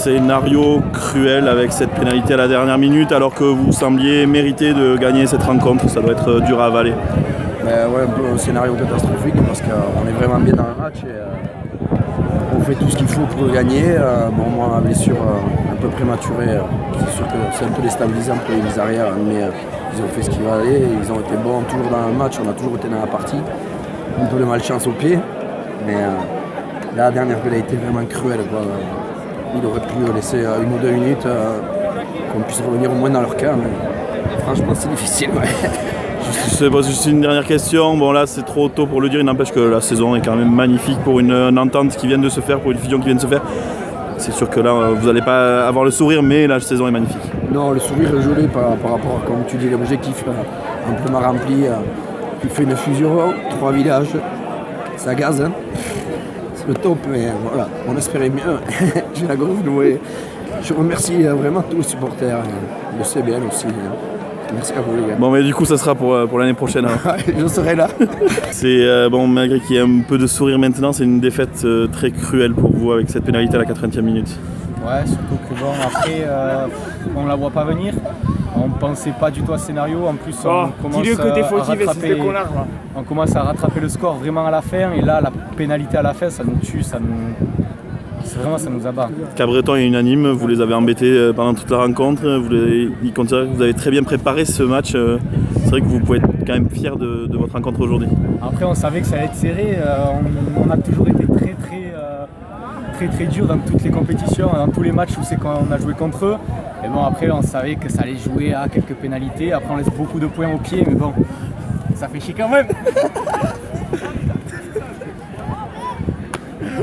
scénario cruel avec cette pénalité à la dernière minute alors que vous sembliez mériter de gagner cette rencontre. Ça doit être dur à avaler. Ouais, un peu un scénario catastrophique parce qu'on est vraiment bien dans le match et on fait tout ce qu'il faut pour gagner. Moi, ma blessure un peu prématurée, c'est sûr que c'est un peu déstabilisant pour les arrières, mais ils ont fait ce qu'il fallait, ils ont été bons toujours dans le match, on a toujours été dans la partie. Un peu de malchance au pied, mais la dernière pénalité était vraiment cruelle. Il aurait pu laisser 1 ou 2 minutes qu'on puisse revenir au moins dans leur cas, mais franchement c'est difficile. Ouais. C'est juste une dernière question. Bon là c'est trop tôt pour le dire, il n'empêche que la saison est quand même magnifique pour une entente qui vient de se faire, pour une fusion qui vient de se faire. C'est sûr que là vous n'allez pas avoir le sourire, mais la saison est magnifique. Non, le sourire est gelé par rapport à, comme tu dis, l'objectif amplement rempli. Tu fais une fusion, 3 villages, ça gaze, hein. C'est le top, mais voilà, on espérait mieux. J'ai la gorge nouée. Je remercie vraiment tous les supporters, le CBL aussi. Merci à vous les gars. Bon mais du coup ça sera pour l'année prochaine. Je serai là. C'est malgré qu'il y ait un peu de sourire maintenant, c'est une défaite très cruelle pour vous avec cette pénalité à la 80e minute. Ouais, surtout que bon après on la voit pas venir. On pensait pas du tout à ce scénario. En plus on commence à rattraper le score vraiment à la fin et là la pénalité à la fin ça nous tue, ça nous abat. Cabreton est unanime, vous les avez embêtés pendant toute la rencontre, ils considèrent que vous avez très bien préparé ce match. C'est vrai que vous pouvez être quand même fiers de votre rencontre aujourd'hui. Après on savait que ça allait être serré, on a toujours été très dur dans toutes les compétitions, dans tous les matchs où c'est qu'on a joué contre eux. Et bon après on savait que ça allait jouer à quelques pénalités, après on laisse beaucoup de points au pied mais bon, ça fait chier quand même.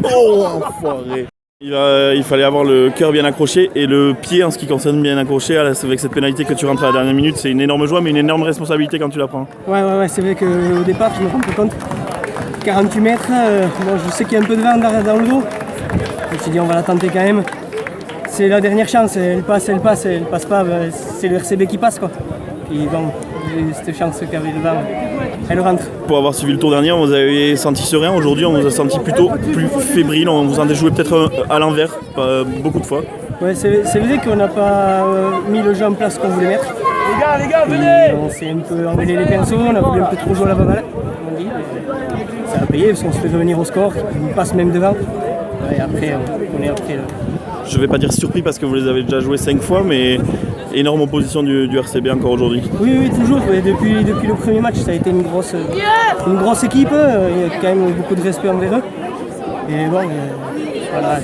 Oh enfoiré. Il fallait avoir le cœur bien accroché et le pied en ce qui concerne bien accroché avec cette pénalité que tu rentres à la dernière minute. C'est une énorme joie mais une énorme responsabilité quand tu la prends. Ouais, c'est vrai qu'au départ je me rends pas compte. 48 mètres, je sais qu'il y a un peu de vent dans le dos. Je me suis dit on va la tenter quand même. C'est la dernière chance, elle passe pas, c'est le RCB qui passe quoi. Puis bon, cette chance qu'avait le vent, elle rentre. Pour avoir suivi le tour dernier, on vous avait senti serein. Aujourd'hui, on vous a senti plutôt plus fébrile. On vous en a joué peut-être à l'envers, beaucoup de fois. Ouais, c'est vrai qu'on n'a pas mis le jeu en place qu'on voulait mettre. Les gars, venez! On s'est un peu emmêlé les pinceaux, on a voulu un peu trop jouer à la baballe. Ça a payé parce qu'on se fait revenir au score, on passe même devant. Et après, on est après. Je ne vais pas dire surpris parce que vous les avez déjà joués 5 fois, mais énorme opposition du RCB encore aujourd'hui. Oui, toujours. Depuis le premier match, ça a été une grosse équipe. Il y a quand même beaucoup de respect envers eux. Et bon, voilà,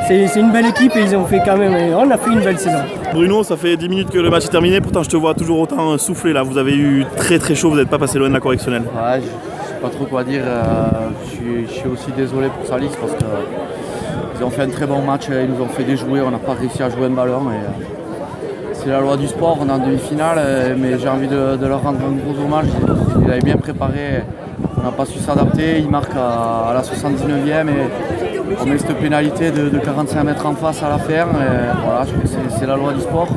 c'est une belle équipe et ils ont fait quand même. On a fait une belle saison. Bruno, ça fait 10 minutes que le match est terminé, pourtant je te vois toujours autant souffler là. Vous avez eu très chaud, vous n'êtes pas passé loin de la correctionnelle. Ouais, je sais pas trop quoi dire. Je suis aussi désolé pour Salis parce que. Ils ont fait un très bon match, ils nous ont fait déjouer, on n'a pas réussi à jouer un ballon. C'est la loi du sport, on est en demi-finale, mais j'ai envie de leur rendre un gros hommage. Ils avaient bien préparé, on n'a pas su s'adapter. Ils marquent à la 79e et on met cette pénalité de 45 mètres en face à la faire. Voilà, c'est la loi du sport.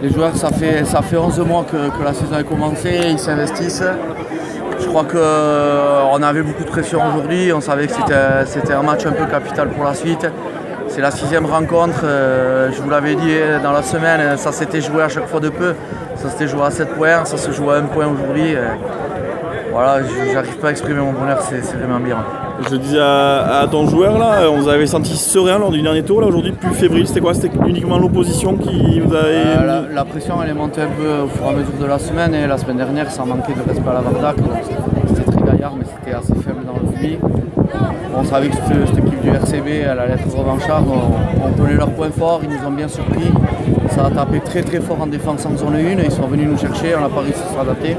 Les joueurs, ça fait 11 mois que la saison a commencé, ils s'investissent. Je crois qu'on avait beaucoup de pression aujourd'hui, on savait que c'était un match un peu capital pour la suite. C'est la 6e rencontre, je vous l'avais dit dans la semaine, ça s'était joué à chaque fois de peu. Ça s'était joué à 7 points, ça se joue à 1 point aujourd'hui. Voilà, j'arrive pas à exprimer mon bonheur, c'est vraiment bien. Je disais à ton joueur là, on vous avait senti serein lors du dernier tour, là aujourd'hui plus fébrile, c'était quoi? C'était uniquement l'opposition qui vous avait... La pression elle est montée un peu au fur et à mesure de la semaine et la semaine dernière ça manquait de respect à la Vardac, c'était très gaillard mais c'était assez faible dans le public. On savait que cette équipe du RCB elle allait être revancharde, on connaît leurs points forts, ils nous ont bien surpris. Ça a tapé très fort en défense en zone 1, ils sont venus nous chercher, on n'a pas réussi à s'adapter.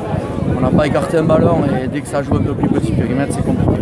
On n'a pas écarté un ballon et dès que ça joue un peu plus petit périmètre c'est compliqué.